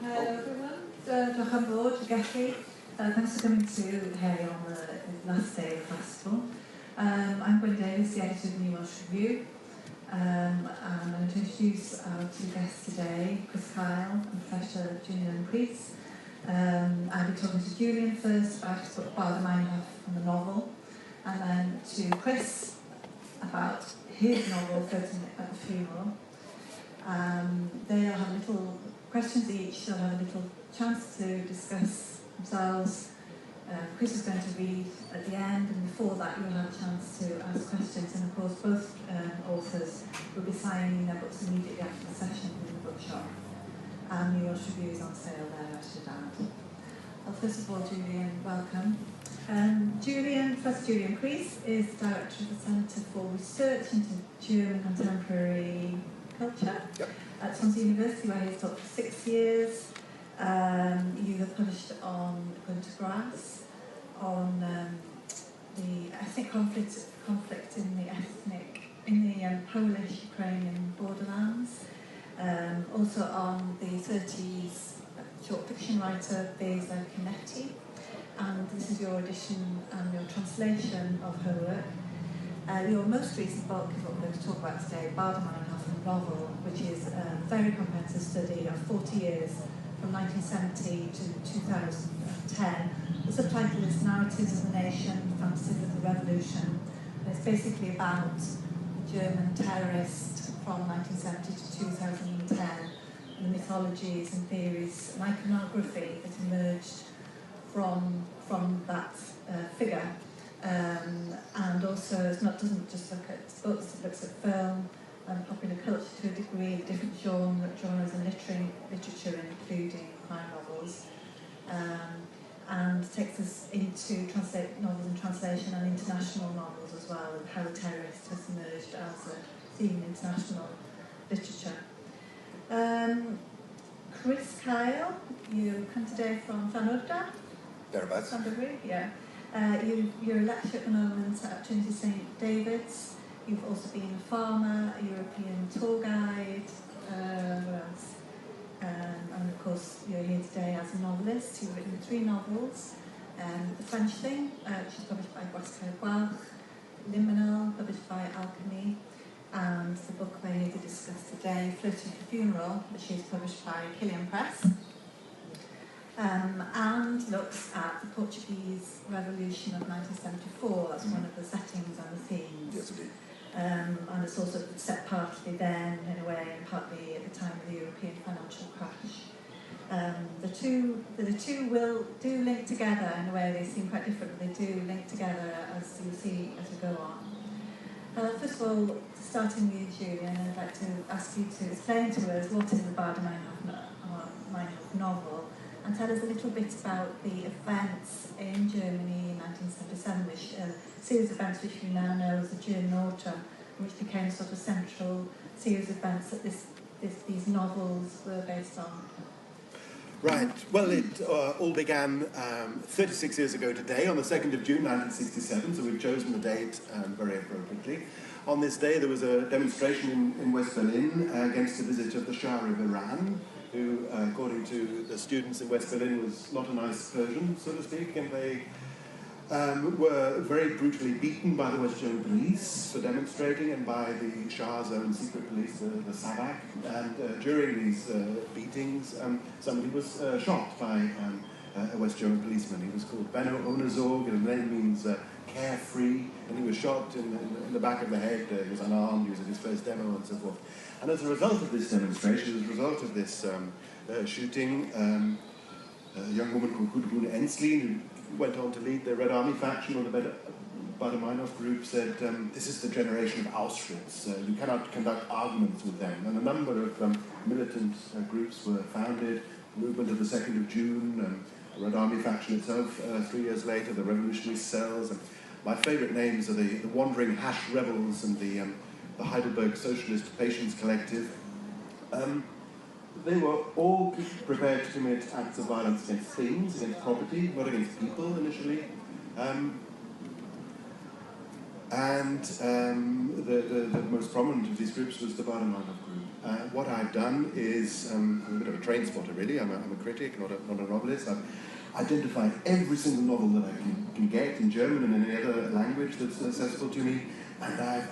Hello everyone, diolch am fod, Getty. Thanks for coming to Hay on the last day of the festival. I'm Gwen Davies, the editor of the New Welsh Review. And I'm going to introduce our two guests today, Keil and Professor Julian Preece. I'll be talking to Julian first about his book Bar the Meinhof and the novel, and then to Chris about his novel, Floating at the Funeral. They'll have little questions each, they'll have a little chance to discuss themselves. Chris is going to read at the end, and before that you'll have a chance to ask questions, and of course both authors will be signing their books immediately after the session in the bookshop. And the Welsh Review is on sale there, I should add. Well, first of all, Julian, welcome. Professor Julian Preece is Director of the Centre for Research into German Contemporary Culture at Swansea University, where he's taught for 6 years. You have published on Gunter Grass, on the ethnic conflict in the Polish-Ukrainian borderlands. Also on the 30s short fiction writer Beza Canetti, and this is your edition and your translation of her work. Your most recent book is what we're going to talk about today, Bar the Meinhof and Novel, which is a very comprehensive study of 40 years from 1970 to 2010. The subtitle is Narratives of the Nation, Fantasies of the Revolution, and it's basically about the German terrorist from 1970 to 2010, and the mythologies and theories and iconography that emerged from that figure. And also doesn't just look at books, it looks at film and popular culture to a degree, different genres and literature, including crime novels, and takes us into novels in translation and international novels as well, and how the terrorist has emerged as a theme in international literature. Keil, you come today from Llanwrda? Thereabouts. Yeah. You're a lecturer at the moment at Trinity St David's. You've also been a farmer, a European tour guide, what else? And of course you're here today as a novelist. You've written 3 novels. The French Thing, which is published by Welsh, Liminal, published by Alchemy, and the book we're here to discuss today, Floating at the Funeral, which is published by Keil Press. And looks at the Portuguese Revolution of 1974. That's one of the settings and the themes. Yes, indeed. And it's also set partly then, in a way, and partly at the time of the European financial crash. The two do link together in a way. They seem quite different, but they do link together, as you'll see as we go on. First of all, starting with Julian, I'd like to ask you to explain to us what is the Bar the Meinhof novel, and tell us a little bit about the events in Germany in 1977, which series of events which we now know as the German Autumn, which became a sort of central series of events that these novels were based on. Right. Well, it all began 36 years ago today, on the 2nd of June 1967, so we've chosen the date very appropriately. On this day there was a demonstration in West Berlin against the visit of the Shah of Iran, who, according to the students in West Berlin, was not a nice Persian, so to speak, and they were very brutally beaten by the West German police for demonstrating, and by the Shah's own secret police, the Savak. And during these beatings, somebody was shot by a West German policeman. He was called Benno ohne Sorge, and the name means carefree, and he was shot in the back of the head. He was unarmed, he was at his first demo, and so forth. And as a result of this demonstration, as a result of this shooting, a young woman called Gudrun Enslin, who went on to lead the Red Army faction, or the Bar the Meinhof group, said, this is the generation of Auschwitz. You cannot conduct arguments with them. And a number of militant groups were founded, the movement of the 2nd of June, the Red Army faction itself 3 years later, the revolutionary cells. And my favourite names are the Wandering Hash Rebels and the Heidelberg Socialist Patience Collective. They were all prepared to commit acts of violence against things, against property, not against people initially. The most prominent of these groups was the Bar the Meinhof group. what I've done is, I'm a bit of a train spotter really, I'm a critic, not a novelist. I've identified every single novel that I can get in German and any other language that's accessible to me, and I've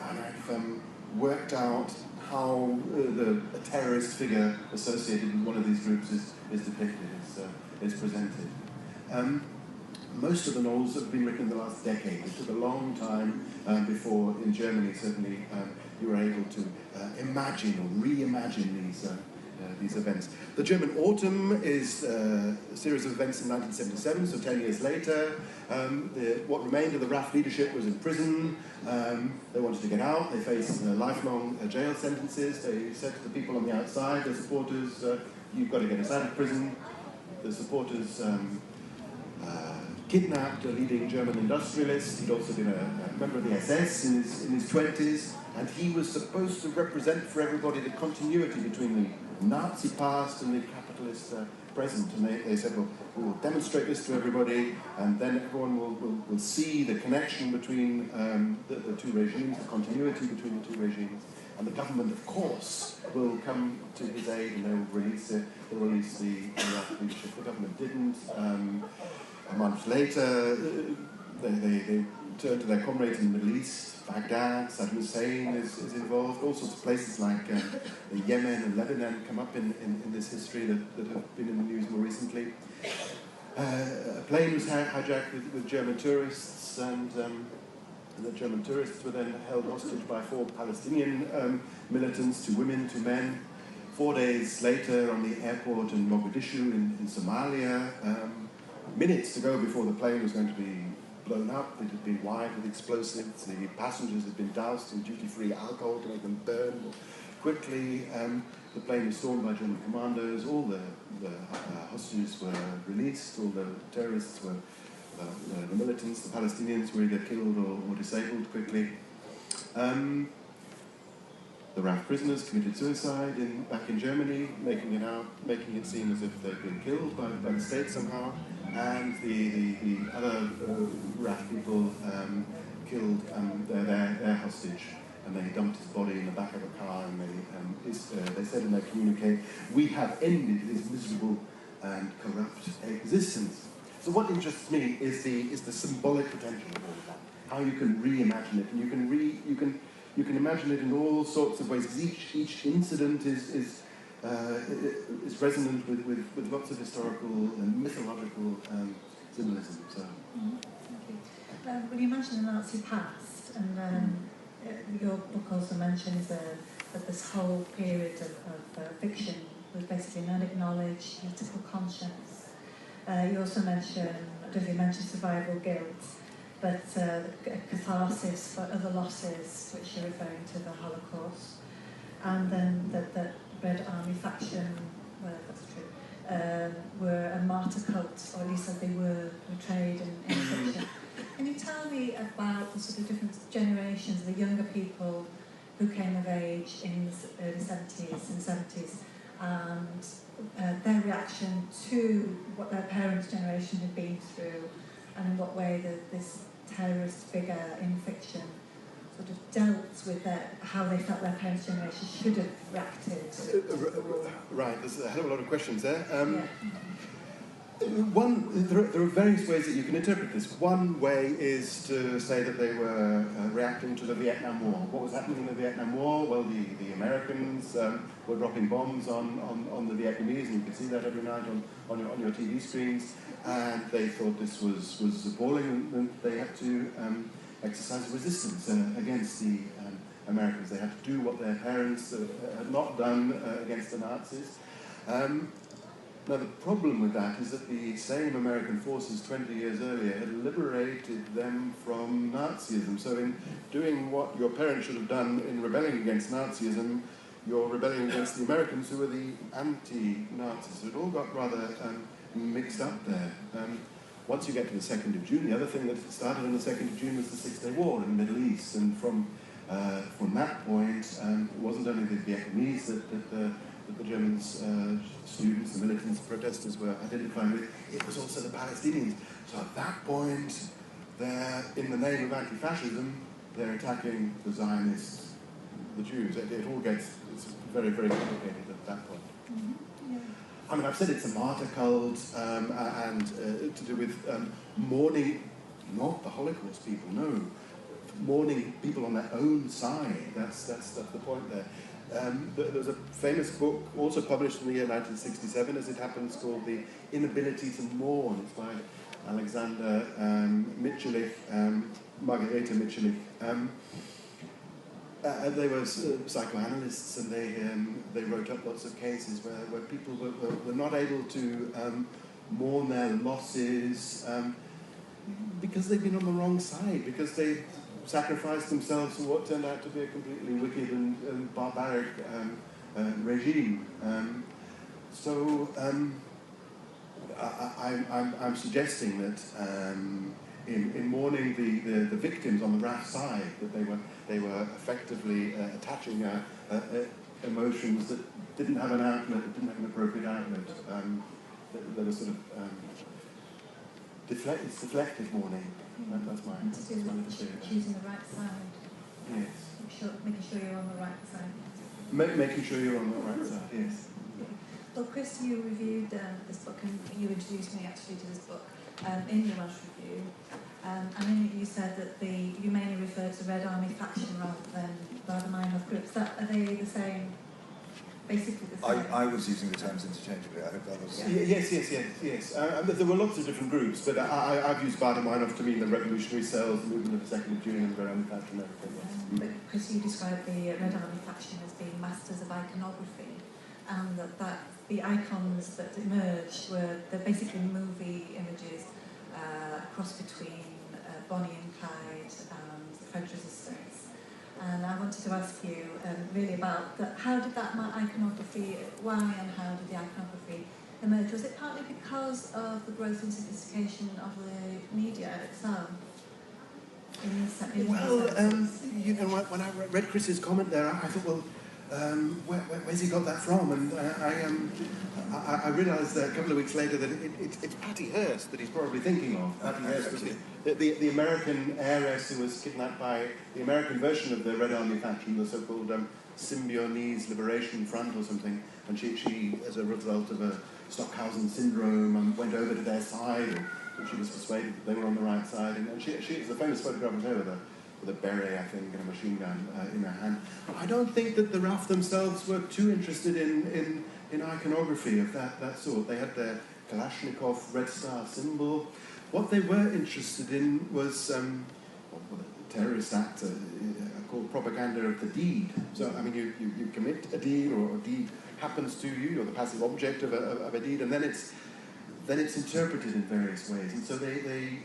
worked out how a terrorist figure associated with one of these groups is depicted, is presented. Most of the novels have been written in the last decade. It took a long time before, in Germany certainly, you were able to imagine or reimagine these events. The German Autumn is a series of events in 1977, so 10 years later. What remained of the RAF leadership was in prison. They wanted to get out. They faced lifelong jail sentences. They said to the people on the outside, their supporters, you've got to get us out of prison. The supporters kidnapped a leading German industrialist. He'd also been a member of the SS in his 20s, and he was supposed to represent for everybody the continuity between the Nazi past and the capitalist present. And they said, well, we'll demonstrate this to everybody, and then everyone will see the connection between the two regimes, the continuity between the two regimes. And the government, of course, will come to his aid, and they will release it. They'll release the RAF leadership. The government didn't. A month later, they turn to their comrades in the Middle East. Baghdad, Saddam Hussein is involved. All sorts of places like Yemen and Lebanon come up in this history that have been in the news more recently. A plane was hijacked with German tourists, and the German tourists were then held hostage by 4 Palestinian militants, 2 women, 2 men. 4 days later, on the airport in Mogadishu in Somalia, minutes to go before the plane was going to be blown up, it had been wired with explosives, the passengers had been doused in duty-free alcohol to make them burn quickly. The plane was stormed by German commandos, all the hostages were released, all the terrorists were, the militants, the Palestinians were either killed or disabled quickly. The RAF prisoners committed suicide back in Germany, making it seem as if they'd been killed by the state somehow, and the other RAF people killed their hostage, and they dumped his body in the back of a car, and they said in their communique, "We have ended his miserable and corrupt existence." So what interests me is the symbolic potential of all of that, how you can reimagine it, and you can imagine it in all sorts of ways, because each incident is resonant with lots of historical and mythological symbolism. So. Thank you. When you mentioned the Nazi past, and your book also mentions that this whole period of fiction was basically an unacknowledged political conscience. You also mentioned, I don't know if you mentioned survival guilt, but catharsis for other losses, which you're referring to the Holocaust, and then that Red Army faction, well, that's true, were a martyr cult, or at least that they were portrayed in fiction. Can you tell me about the sort of different generations, the younger people who came of age in the early 70s and 70s, and their reaction to what their parents' generation had been through, and in what way this terrorist figure in fiction sort of dealt with how they felt their parents' generation should have reacted. Right, there's a hell of a lot of questions there. Yeah. There are various ways that you can interpret this. One way is to say that they were reacting to the Vietnam War. What was happening in the Vietnam War? Well, the Americans were dropping bombs on the Vietnamese, and you could see that every night on your TV screens, and they thought this was appalling, and they had to exercise resistance against the Americans. They had to do what their parents had not done against the Nazis. Now, the problem with that is that the same American forces 20 years earlier had liberated them from Nazism. So in doing what your parents should have done in rebelling against Nazism, you're rebelling against the Americans who were the anti-Nazis. So it all got rather mixed up there. Once you get to the 2nd of June, the other thing that started on the 2nd of June was the Six-Day War in the Middle East. And from that point, it wasn't only the Vietnamese that the Germans, students, the militants, protesters were identifying with, it was also the Palestinians. So at that point, in the name of anti-fascism, they're attacking the Zionists, the Jews. It all gets it's very, very complicated at that point. Mm-hmm. Yeah. I mean, I've said it's a martyr cult, and to do with mourning, not the Holocaust people, no, mourning people on their own side. That's the point there. There's a famous book, also published in the year 1967, as it happens, called The Inability to Mourn. It's by Alexander Mitscherlich, Margareta Mitscherlich. They were psychoanalysts, and they wrote up lots of cases where people were not able to mourn their losses because they'd been on the wrong side, because they sacrificed themselves for what turned out to be a completely wicked and barbaric regime. I'm suggesting that in mourning the victims on the RAF side, that they were effectively attaching emotions that didn't have an outlet, that didn't have an appropriate outlet. That was sort of it's deflective mourning. That's my choosing the right side. Yes. Making sure you're on the right side. Making sure you're on the right side. Yes. Well, Chris, you reviewed this book, and you introduced me actually to this book in your Welsh review. And in it you said that you mainly referred to Red Army faction rather than minor groups. Are they the same? Basically the same. I was using the terms interchangeably. I hope that was. Yes. There were lots of different groups, but I've used Baader-Meinhof to mean the revolutionary cells, the movement of the 2nd of June, and the Red Army faction, and everything. But Chris, you described the Red Army faction as being masters of iconography, and that the icons that emerged they're basically movie images, a cross between Bonnie and Clyde and the French Resistance. And I wanted to ask you really about how did that iconography, why and how did the iconography emerge? Was it partly because of the growth and sophistication of the media itself? When I read Chris's comment there, I thought, well, where's he got that from? And I realised a couple of weeks later that it's Patty Hearst that he's probably thinking of. Patty Hearst was the American heiress who was kidnapped by the American version of the Red Army faction, the so-called Symbionese Liberation Front or something. And she, as a result of a Stockhausen syndrome, went over to their side, and she was persuaded that they were on the right side. And she is a famous photograph of her with a beret, I think, and a machine gun in her hand. I don't think that the RAF themselves were too interested in iconography of that sort. They had their Kalashnikov Red Star symbol. What they were interested in was a terrorist act called propaganda of the deed. So, I mean, you commit a deed, or a deed happens to you, you're the passive object of a deed, and then it's interpreted in various ways. And so they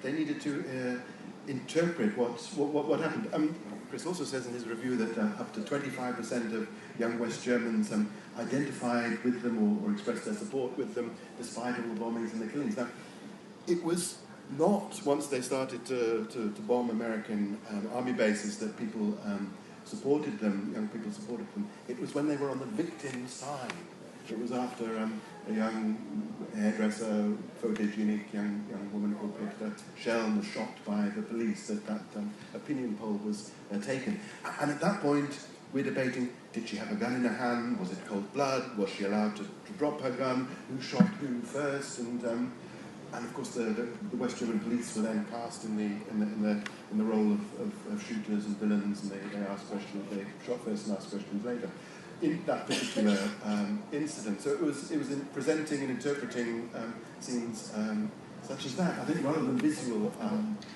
needed to interpret what happened. Chris also says in his review that up to 25% of young West Germans identified with them or expressed their support with them, despite all the bombings and the killings. Now, it was not once they started to bomb American army bases that people supported them, young people supported them. It was when they were on the victim's side. It was after a young hairdresser, photogenic young woman called Peter Schell was shot by the police that opinion poll was taken. And at that point, we're debating, did she have a gun in her hand? Was it cold blood? Was she allowed to drop her gun? Who shot who first? And of course, the West German police were then cast in the role of shooters and villains, and they asked questions. They shot first and asked questions later. In that particular incident, so it was in presenting and interpreting scenes such as that. I think rather than visual.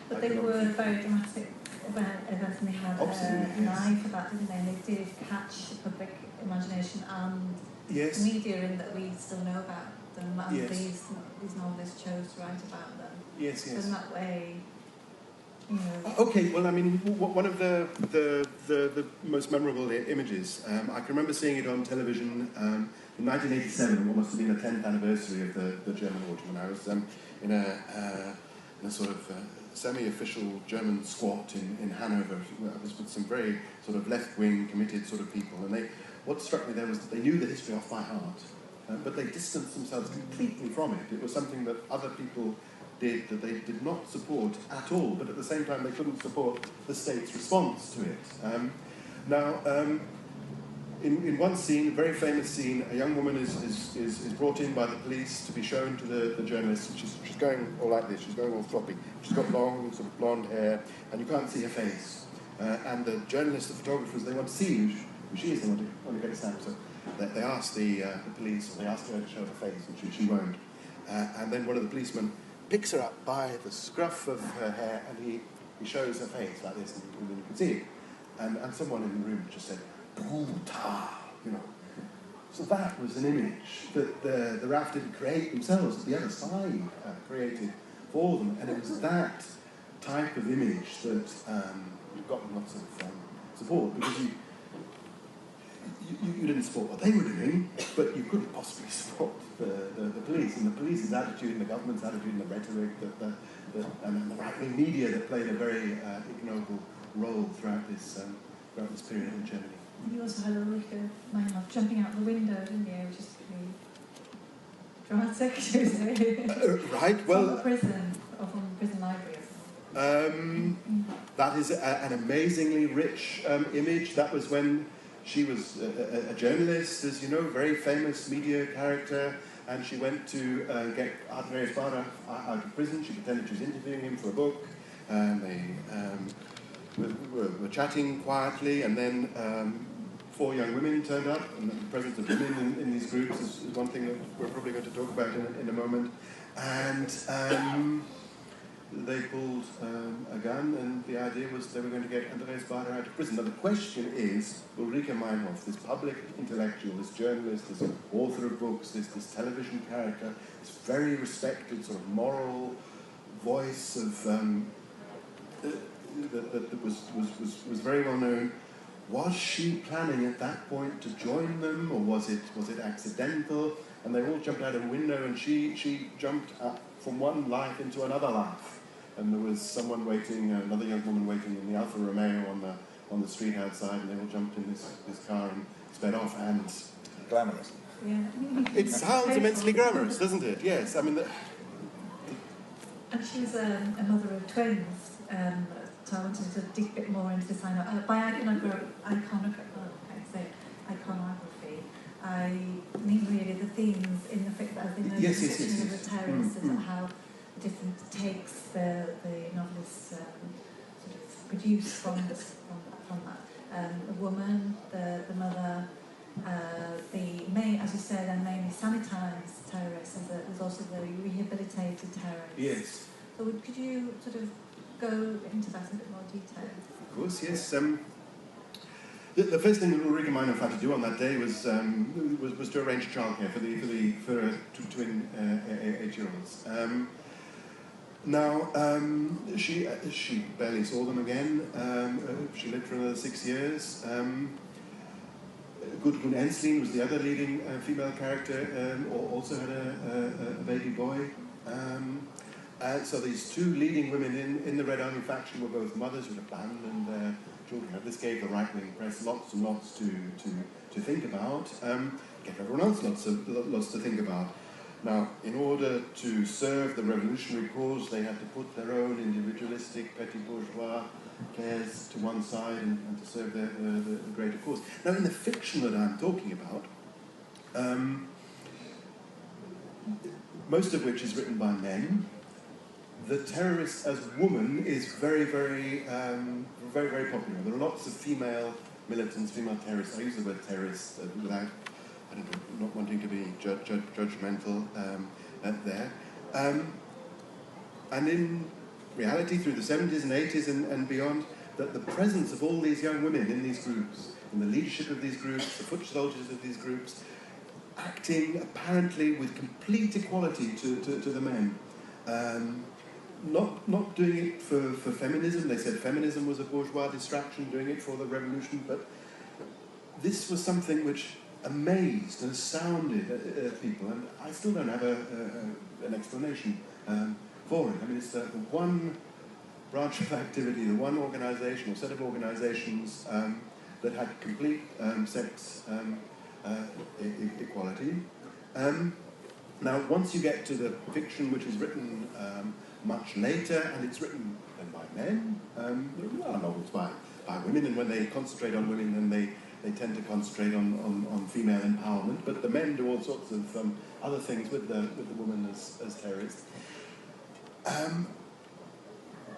But they were very dramatic events, and they had an eye for that, didn't they? And they did catch the public imagination and the media in that we still know about them, and these novelists chose to write about them. Yes. So in that way. Okay, well, I mean, one of the most memorable images, I can remember seeing it on television in 1987, what must have been the 10th anniversary of the German Autumn, and I was in a sort of semi-official German squat in Hanover. I was with some very sort of left-wing, committed sort of people, and what struck me there was that they knew the history off by heart, but they distanced themselves completely from it. It was something that other people did that they did not support at all, but at the same time they couldn't support the state's response to it. in one scene, a very famous scene, a young woman is brought in by the police to be shown to the journalist. And she's going all like this, she's going all floppy. She's got long, sort of blonde hair, and you can't see her face. And the journalists, the photographers, they want to see who she is, they want to get a snap. So they ask the police, or they ask her to show her face, and she won't. And then one of the policemen picks her up by the scruff of her hair, and he shows her face like this, and you can see it. And someone in the room just said, brutal, you know. So that was an image that the RAF didn't create themselves, the other side created for them. And it was that type of image that got lots of support, because you didn't support what they were doing, but you couldn't possibly support the police, and the police's attitude and the government's attitude and the rhetoric and the right-wing media that played a very ignoble role throughout this period in Germany. You also had a look at Meinhof jumping out the window, didn't you? Which is pretty dramatic, should we say? Right, well... From the prison, or from the prison library. That is an amazingly rich image. That was when she was a journalist, as you know, very famous media character, and she went to get Andreas Baader out of prison. She pretended she was interviewing him for a book, and they were chatting quietly, and then 4 young women turned up, and the presence of women in these groups is one thing that we're probably going to talk about in a moment. And they pulled a gun, and the idea was they were going to get Andreas Baader out of prison. Now the question is, Ulrike Meinhof, this public intellectual, this journalist, this author of books, this television character, this very respected sort of moral voice of that was very well known. Was she planning at that point to join them, or was it accidental? And they all jumped out of a window, and she jumped up from one life into another life. And there was someone waiting, another young woman waiting in the Alfa Romeo on the street outside, and they all jumped in this car and sped off. And glamorous. Yeah. It sounds immensely glamorous, doesn't it? Yes, I mean. And she was a mother of twins. So I wanted to dig a bit more into this iconography. I mean, really, the themes in the fiction, as they know, yes. of the terrorists, and how different takes the novelists sort of produce from that. The woman, the mother, the main, as you say, they're mainly sanitised terrorists, and there's also the rehabilitated terrorists. Yes. So could you sort of go into that in a bit more detail? Of course, yes. The first thing that Ulrike Meinhof had to do on that day was to arrange childcare for her twin 8-year-olds. She barely saw them again. She lived for another 6 years. Gudrun Enslin was the other leading female character, also had a baby boy. So these 2 leading women in the Red Army faction were both mothers who had abandoned their children. This gave the right-wing press lots and lots to think about. Gave everyone else lots to think about. Now, in order to serve the revolutionary cause, they had to put their own individualistic, petty bourgeois cares to one side and to serve the greater cause. Now, in the fiction that I'm talking about, most of which is written by men, the terrorist as woman is very, very popular. There are lots of female militants, female terrorists. I use the word terrorist without, I don't know, not wanting to be judgmental there. And in reality, through the 70s and 80s and beyond, that the presence of all these young women in these groups, in the leadership of these groups, the foot soldiers of these groups, acting apparently with complete equality to the men. Not doing it for feminism. They said feminism was a bourgeois distraction, doing it for the revolution, but this was something which amazed and astounded people, and I still don't have an explanation for it. I mean, it's the one branch of activity, the one organisation or set of organisations that had complete sex equality. Now, once you get to the fiction which is written much later, and it's written then by men, there are novels by women, and when they concentrate on women, then they tend to concentrate on female empowerment, but the men do all sorts of other things with the woman as terrorists.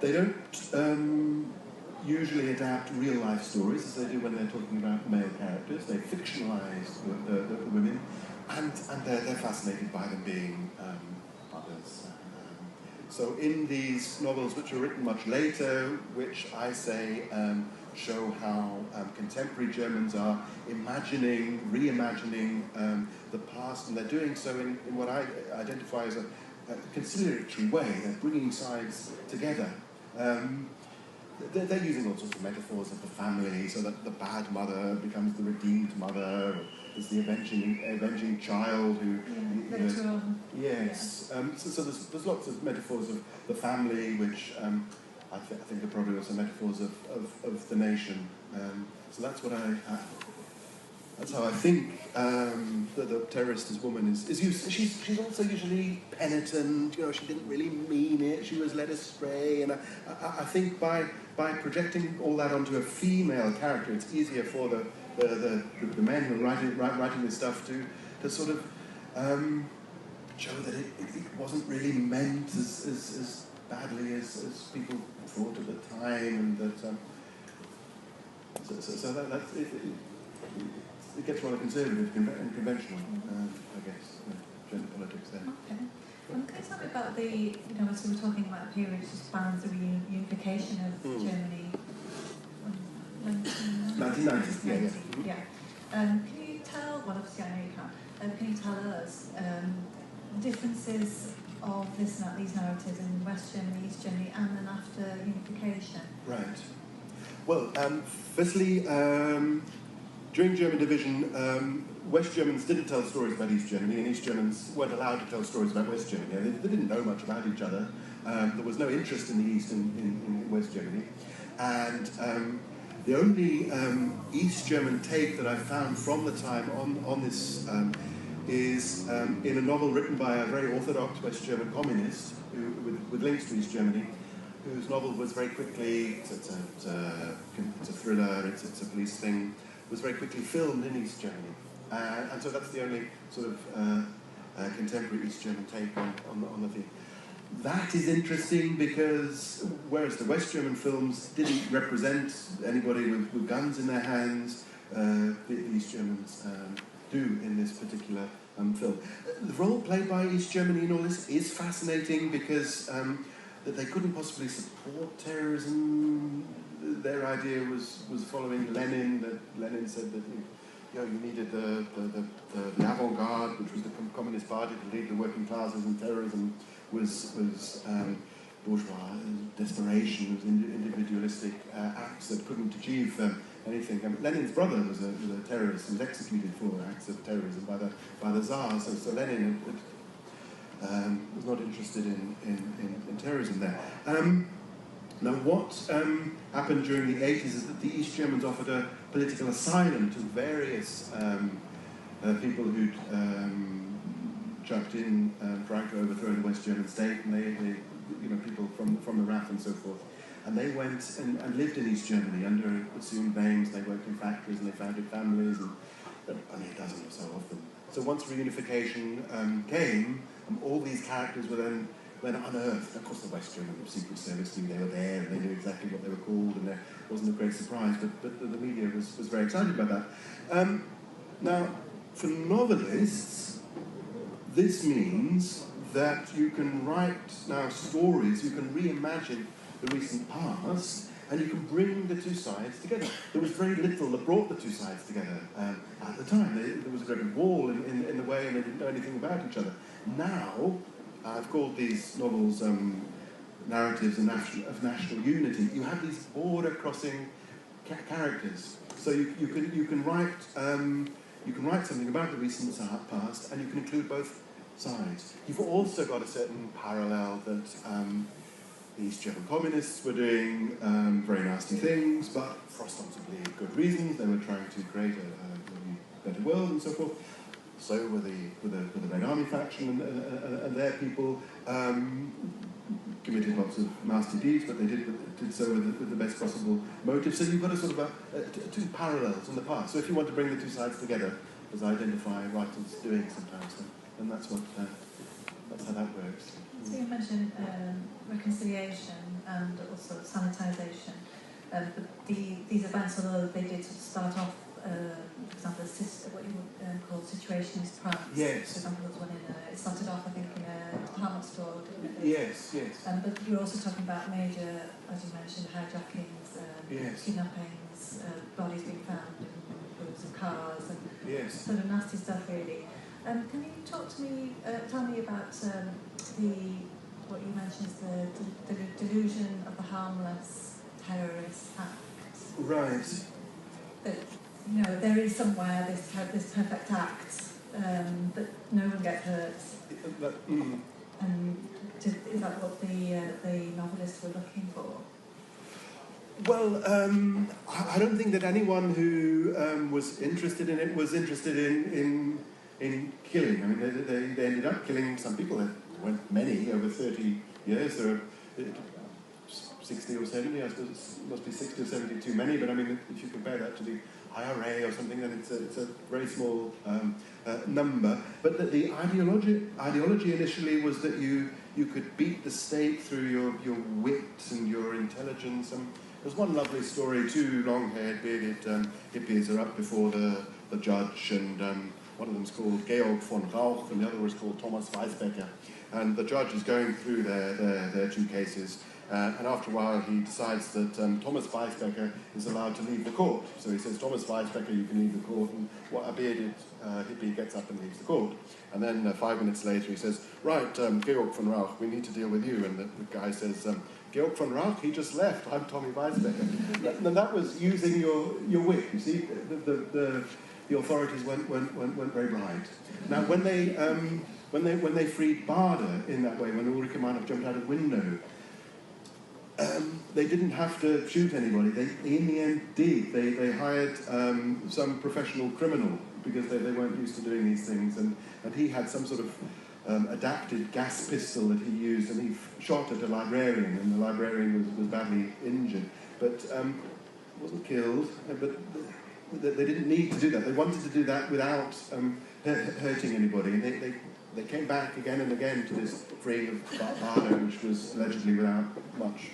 They don't usually adapt real-life stories as they do when they're talking about male characters. They fictionalise the women, and they're fascinated by them being mothers. So in these novels, which are written much later, which I say show how contemporary Germans are reimagining the past, and they're doing so in what I identify as a conciliatory way. They're bringing sides together. They're using all sorts of metaphors of the family, so that the bad mother becomes the redeemed mother, or is the avenging child who... Yes. So there's lots of metaphors of the family, which I think are probably also metaphors of the nation. So that's what that's how I think that the terrorist as woman is used. She's also usually penitent. She didn't really mean it. She was led astray, and I think by projecting all that onto a female character, it's easier for the men who are writing this stuff to sort of show that it wasn't really meant as badly as people thought at the time, and that so that's it. It gets rather conservative and conventional, I guess, gender politics there. Okay. Can you tell me about the, as we were talking about a period which spans the reunification of Germany? 1990s, yeah. Can you tell, well obviously I know you can't, can you tell us differences of these narratives in West Germany, East Germany, and then after unification? Right. Well, firstly, during German division, West Germans didn't tell stories about East Germany, and East Germans weren't allowed to tell stories about West Germany. They didn't know much about each other. There was no interest in the East in West Germany. And the only East German take that I found from the time on this is in a novel written by a very orthodox West German communist with links to East Germany, whose novel was very quickly, it's a thriller, it's a police thing, was very quickly filmed in East Germany. And so that's the only sort of contemporary East German take on the theme. That is interesting because whereas the West German films didn't represent anybody with guns in their hands, the East Germans do in this particular film. The role played by East Germany in all this is fascinating because that they couldn't possibly support terrorism. Their idea was following Lenin. That Lenin said that you needed the avant-garde, which was the Communist Party, to lead the working classes, and terrorism was bourgeois desperation, was individualistic acts that couldn't achieve anything. Lenin's brother was a terrorist who was executed for acts of terrorism by the Tsar. So Lenin was not interested in terrorism there. Now, what happened during the 80s is that the East Germans offered a political asylum to various people who'd jumped in trying to overthrow the West German state, and they people from the RAF and so forth. And they went and lived in East Germany under assumed names. They worked in factories and they founded families, and only a dozen or so of them. So once reunification came, all these characters were then unearthed. Of course, the West German Secret Service knew they were there, and they knew exactly what they were called, and there wasn't a great surprise, but the media was very excited about that. Now, for novelists, this means that you can write now stories, you can reimagine the recent past, and you can bring the two sides together. There was very little that brought the two sides together at the time. There was a great wall in the way, and they didn't know anything about each other. Now, I've called these novels narratives of national unity. You have these border-crossing characters, so you can write something about the recent past, and you can include both sides. You've also got a certain parallel that the East German communists were doing very nasty things, but for ostensibly good reasons. They were trying to create a better world and so forth. So were the Red Army faction and their people. committed lots of nasty deeds, but they did so with the best possible motive. So you've got a sort of two parallels in the past. So if you want to bring the two sides together, as identify writers doing sometimes, then that's how that works. So you mentioned reconciliation and also sanitisation. But these events, although they did sort of start off, for example, what you would call situationist pranks. Yes. For example, there was one it started off, I think, in a Harmon store, didn't it? Yes. But you're also talking about major, as you mentioned, hijackings, kidnappings, bodies being found in boots of cars, and sort of nasty stuff, really. Can you tell me about what you mentioned is the delusion of the harmless terrorist act? Right. That, there is somewhere this perfect act, but no one gets hurt. And is that what the novelists were looking for? Well, I don't think that anyone who was interested in it was interested in killing. I mean, they ended up killing some people. There weren't many over 30 years. There are 60 or 70, I suppose it must be 60 or 70 too many, but I mean, if you compare that to the IRA or something, then it's a very small number. But the ideology initially was that you could beat the state through your wit and your intelligence. And there's one lovely story, two long-haired, bearded hippies are up before the judge, and one of them's called Georg von Rauch, and the other was called Thomas Weisbecker. And the judge is going through their two cases. And after a while, he decides that Thomas Weisbecker is allowed to leave the court. So he says, Thomas Weisbecker, you can leave the court. And a bearded hippie gets up and leaves the court. And then 5 minutes later, he says, right, Georg von Rauch, we need to deal with you. And the guy says, Georg von Rauch, he just left. I'm Tommy Weisbecker. And that was using your wit. You see, the authorities went very bright. Now, when they freed Bader in that way, when Ulrike Meinhof jumped out of the window, they didn't have to shoot anybody. They in the end did. They hired some professional criminal because they weren't used to doing these things, and he had some sort of adapted gas pistol that he used, and he shot at a librarian, and the librarian was badly injured, but wasn't killed. But they didn't need to do that. They wanted to do that without hurting anybody, and they came back again and again to this freeing of Bader, which was allegedly without much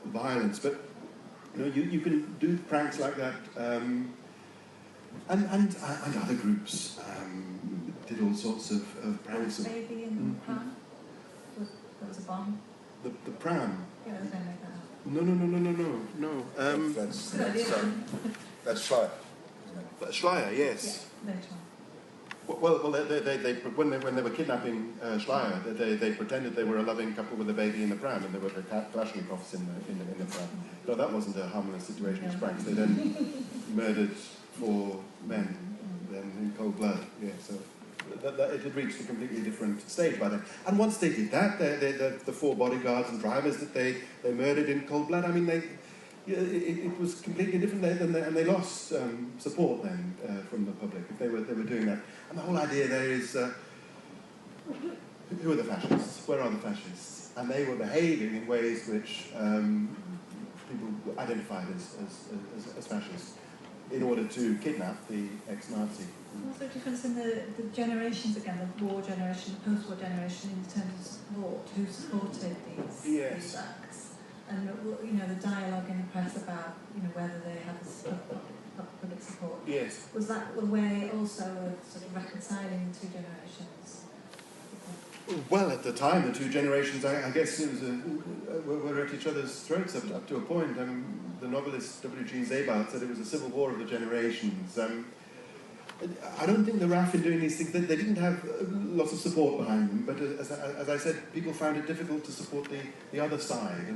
violence. But you can do pranks like that, and other groups did all sorts of pranks. Baby in the pram? That was a bomb? The pram? Yeah, I was going to make that up. No. That's Schleier, isn't it? Schleier, yes. Yeah, later on. Well, when they were kidnapping Schleier, they pretended they were a loving couple with a baby in the pram, and there were the Kalashnikovs in the pram. No, that wasn't a harmless situation. It was pranks. They then murdered 4 men, then in cold blood. Yeah, so it had reached a completely different stage by then. And once they did that, the 4 bodyguards and drivers that they murdered in cold blood, I mean, it was completely different, and they lost support then from the public if they were doing that. And the whole idea there is, who are the fascists? Where are the fascists? And they were behaving in ways which people identified as fascists in order to kidnap the ex-Nazi. What's the difference in the generations again, the war generation, the post-war generation, in terms of support? Who supported these acts? And the dialogue in the press about whether they had public support. Yes. Was that a way also of sort of reconciling the 2 generations? Well, at the time, the 2 generations, I guess, it was were at each other's throats up to a point. The novelist W.G. Zabart said it was a civil war of the generations. I don't think the RAF in doing these things, they didn't have lots of support behind them, but as I said, people found it difficult to support the other side.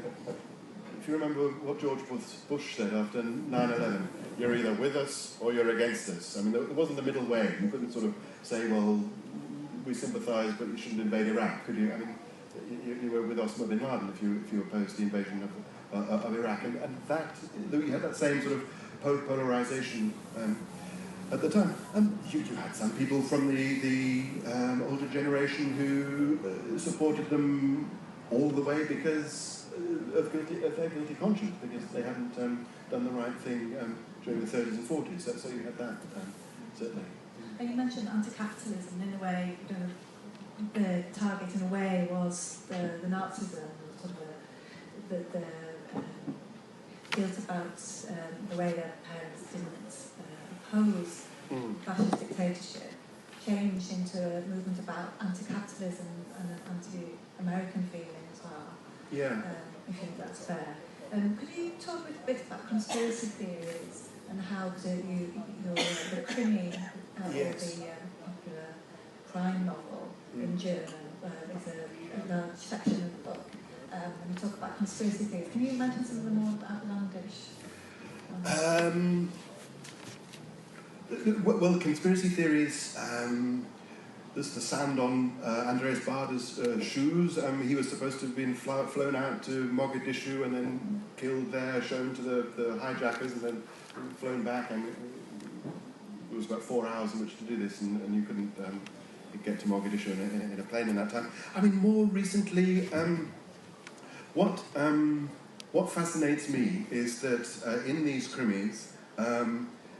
If you remember what George Bush said after 9/11, you're either with us or you're against us. I mean, there wasn't a middle way. You couldn't sort of say, well, we sympathise, but you shouldn't invade Iraq, could you? I mean, you were with Osama bin Laden if you opposed the invasion of Iraq, and that you had that same sort of polarisation at the time. You had some people from the older generation who supported them all the way because of their guilty conscience, because they hadn't done the right thing during the 30s and 40s. So you had that, certainly. And you mentioned anti-capitalism. In a way, the target in a way was the Nazism, sort of the guilt about the way their parents didn't oppose fascist dictatorship, changed into a movement about anti-capitalism and anti-American feeling as well. Yeah. I think that's fair. Could you talk a bit about conspiracy theories and how the crimi, Yes. the popular crime novel in German, is a large section of the book. And you talk about conspiracy theories. Can you mention some of the more outlandish ones? Well, conspiracy theories. There's the sand on Andreas Bader's shoes. He was supposed to have been flown out to Mogadishu and then killed there, shown to the hijackers, and then flown back. And it was about 4 hours in which to do this, and you couldn't get to Mogadishu in a plane in that time. I mean, more recently, what fascinates me is that in these crimes,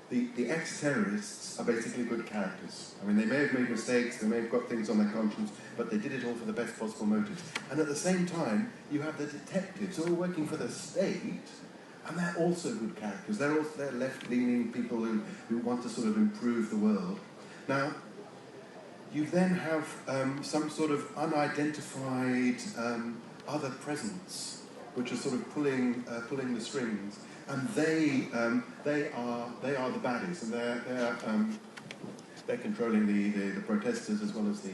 the ex-terrorists are basically good characters. I mean, they may have made mistakes, they may have got things on their conscience, but they did it all for the best possible motives. And at the same time, you have the detectives who are working for the state, and they're also good characters. They're left-leaning people who want to sort of improve the world. Now, you then have some sort of unidentified other presence, which are sort of pulling the strings. And they are the baddies, and they're controlling the protesters as well as the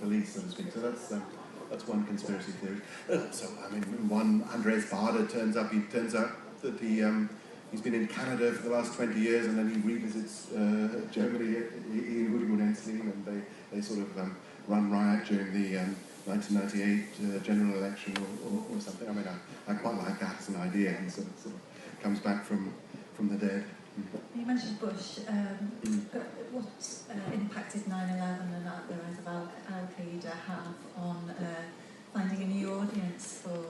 police, so to speak. So that's one conspiracy theory. So I mean, one Andreas Bader turns out that he's been in Canada for the last 20 years, and then he revisits Germany in Udinese, and they sort of run riot during the 1998 general election or something. I mean, I quite like that as an idea. He sort of comes back from the dead. You mentioned Bush. What impact did 9/11 and the rise of Al-Qaeda have on finding a new audience for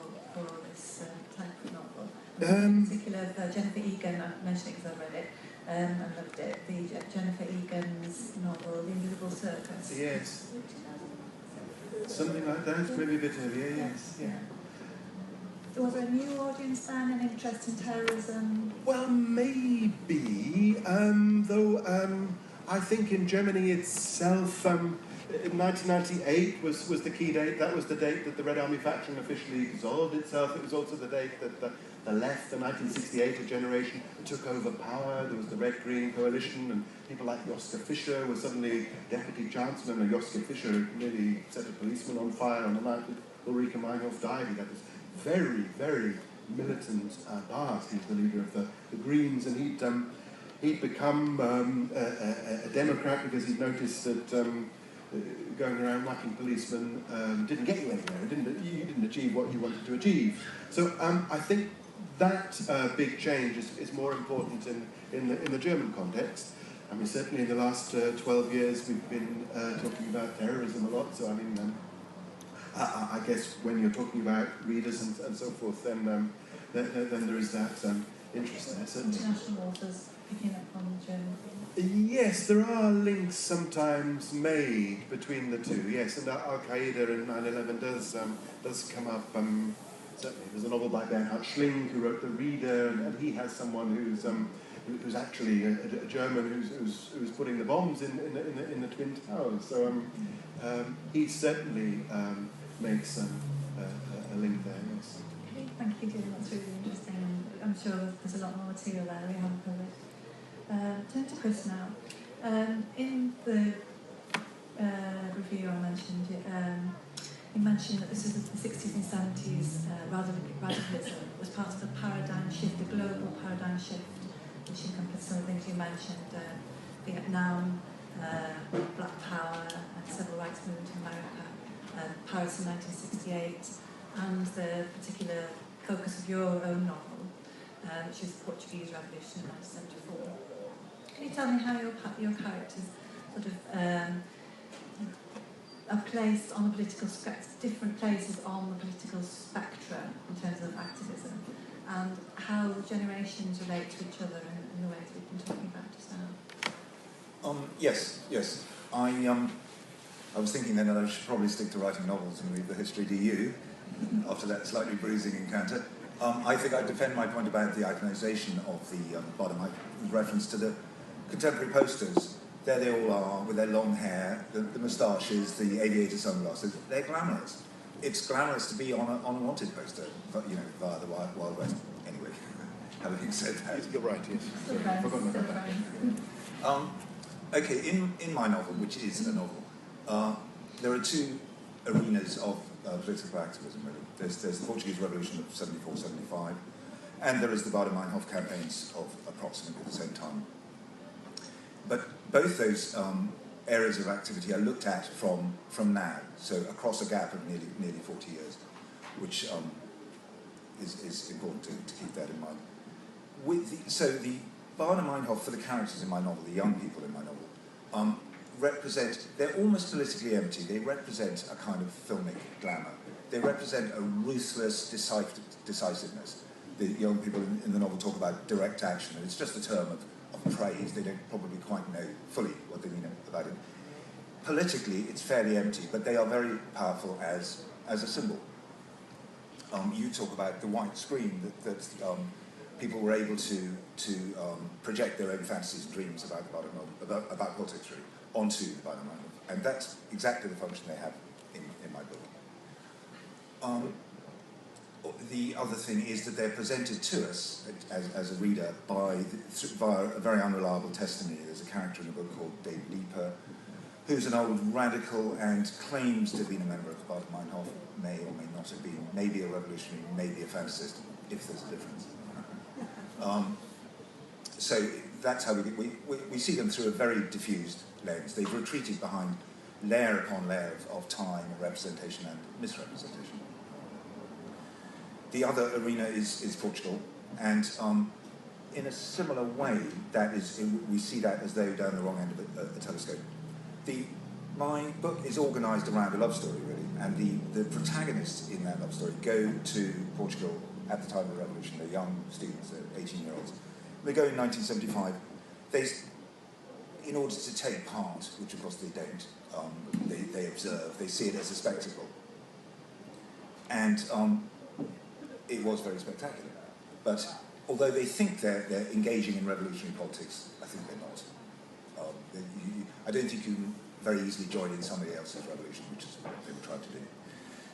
this type of novel? In particular, Jennifer Egan, I mentioned it because I read it and loved it, the Jennifer Egan's novel, The Invisible Circus. Yes. Something like that, maybe a bit earlier, yes. Yeah. Was there a new audience then, an interest in terrorism? Well, maybe, though I think in Germany itself, 1998 was the key date. That was the date that the Red Army faction officially dissolved itself. It was also the date that the left, the 1968 generation, took over power. There was the Red-Green coalition, and people like Joschka Fischer were suddenly deputy chancellor, and Joschka Fischer nearly set a policeman on fire on the night that Ulrike Meinhof died. He had this very, very militant past. He was the leader of the Greens, and he'd become a Democrat because he'd noticed that going around whacking policemen didn't get you anywhere. You didn't achieve what you wanted to achieve. So I think that big change is more important in the German context. I mean, certainly in the last 12 years we've been talking about terrorism a lot. So I mean, I guess when you're talking about readers and so forth, then there is that interest there. Certainly. International authors picking up on the German thing. Yes, there are links sometimes made between the two. Yes, and Al-Qaeda and 9/11 does come up. Certainly, there's a novel by Bernhard Schling who wrote The Reader, and he has someone who's actually a German who's putting the bombs in the Twin Towers. So he certainly makes a link there. Yes. Okay, thank you, Julian. That's really interesting. I'm sure there's a lot more material there we haven't covered. Turn to Chris now. In the review I mentioned, you mentioned that this was the 60s and 70s radicalism was part of the paradigm shift, the global paradigm shift, which encompassed some of the things you mentioned, Vietnam, Black Power, civil rights movement in America, Paris in 1968, and the particular focus of your own novel, which is the Portuguese Revolution in 1974. Can you tell me how your characters sort of a place on the political different places on the political spectrum in terms of activism, and how generations relate to each other in the ways we've been talking about just now. Yes. I was thinking then that I should probably stick to writing novels and leave the history to you after that slightly bruising encounter. I think I defend my point about the iconisation of the bottom. I reference to the contemporary posters. There they all are with their long hair, the moustaches, the aviator sunglasses. They're glamorous. It's glamorous to be on a wanted poster, but via the Wild West. Anyway, having said that, You're right. Yes. Still okay. In my novel, which is a novel, there are two arenas of political activism. Really, there's the Portuguese Revolution of 74-75, and there is the Baader-Meinhof campaigns of approximately the same time. But both those areas of activity are looked at from now, so across a gap of nearly 40 years, which is important to keep that in mind. So the Baader-Meinhof, for the characters in my novel, the young people in my novel, they're almost politically empty. They represent a kind of filmic glamour. They represent a ruthless decisiveness. The young people in the novel talk about direct action, and it's just a term of praise. They don't probably quite know fully what they mean about it. Politically, it's fairly empty, but they are very powerful as a symbol. You talk about the white screen that people were able to project their own fantasies and dreams about politics really, onto the Baader-Meinhof, and that's exactly the function they have in my book. The other thing is that they're presented to us as a reader via a very unreliable testimony. There's a character in the book called David Leeper, who's an old radical and claims to have been a member of the Baader-Meinhof, may or may not have been, maybe a revolutionary, maybe a fantasist, if there's a difference. So that's how we see them through a very diffused lens. They've retreated behind layer upon layer of time and representation and misrepresentation. The other arena is Portugal, and in a similar way, we see that as though down the wrong end of a telescope. My book is organised around a love story, really, and the protagonists in that love story go to Portugal at the time of the revolution. They're young students, they're 18-year-olds. They go in 1975. In order to take part, which of course they don't, they observe, they see it as a spectacle. And it was very spectacular. But although they think they're engaging in revolutionary politics, I think they're not. I don't think you can very easily join in somebody else's revolution, which is what they were trying to do.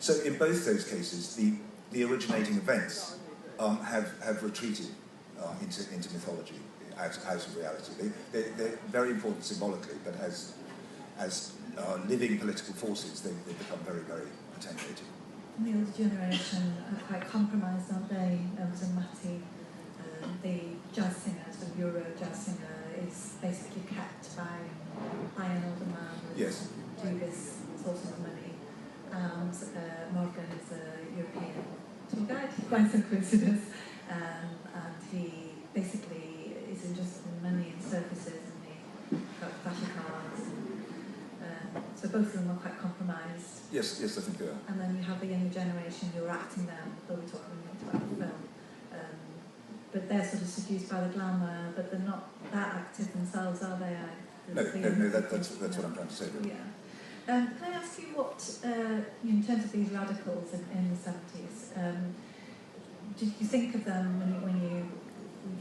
So in both those cases, the originating events have retreated into mythology, out of reality. They're very important symbolically, but as living political forces, they become very, very attenuated. The older generation are quite compromised, aren't they? So Matty, the jazz singer, the Euro jazz singer, is basically kept by an older man with yes. dubious sources of money. And Morgan is a European tour guide, quite some coincidence, and he basically is interested in money and services, and he got flashy cars. So both of them are quite compromised. Yes, I think they are. And then you have the younger generation who are acting them, though we're talking about the film. But they're sort of seduced by the glamour, but they're not that active themselves, are they? No, that's what I'm trying to say. Really. Yeah. Can I ask you what, in terms of these radicals in the 70s, did you think of them when you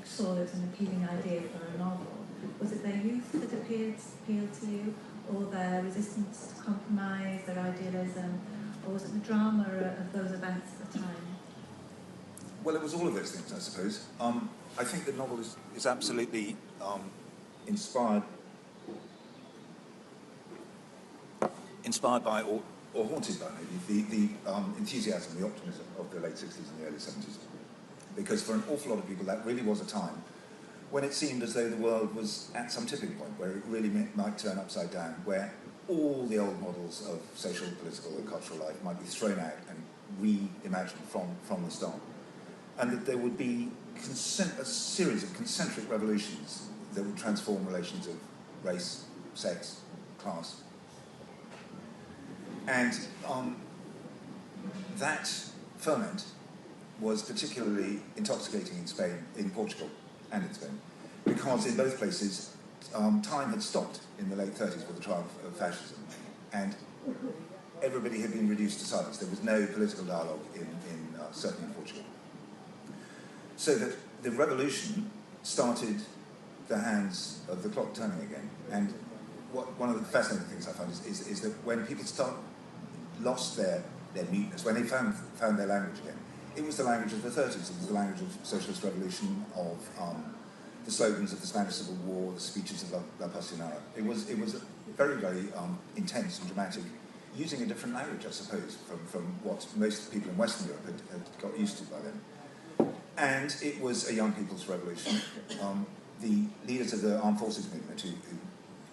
saw it as an appealing idea for a novel? Was it their youth that appealed to you, or their resistance to compromise, their idealism, or was it the drama of those events at the time? Well, it was all of those things, I suppose. I think the novel is absolutely inspired by or haunted by maybe the enthusiasm, the optimism of the late 60s and the early 70s. Because for an awful lot of people, that really was a time when it seemed as though the world was at some tipping point, where it really might turn upside down, where all the old models of social, political and cultural life might be thrown out and reimagined from the start. And that there would be a series of concentric revolutions that would transform relations of race, sex, class. And that ferment was particularly intoxicating in Spain, in Portugal, and in Spain, because in both places time had stopped in the late 30s with the triumph of fascism, and everybody had been reduced to silence. There was no political dialogue certainly in Portugal. So that the revolution started the hands of the clock turning again. And one of the fascinating things I find is that when people lost their muteness, when they found their language again, it was the language of the 30s, it was the language of socialist revolution, of the slogans of the Spanish Civil War, the speeches of La Pasionara. It was very, very intense and dramatic, using a different language, I suppose, from what most people in Western Europe had got used to by then. And it was a young people's revolution. The leaders of the armed forces movement who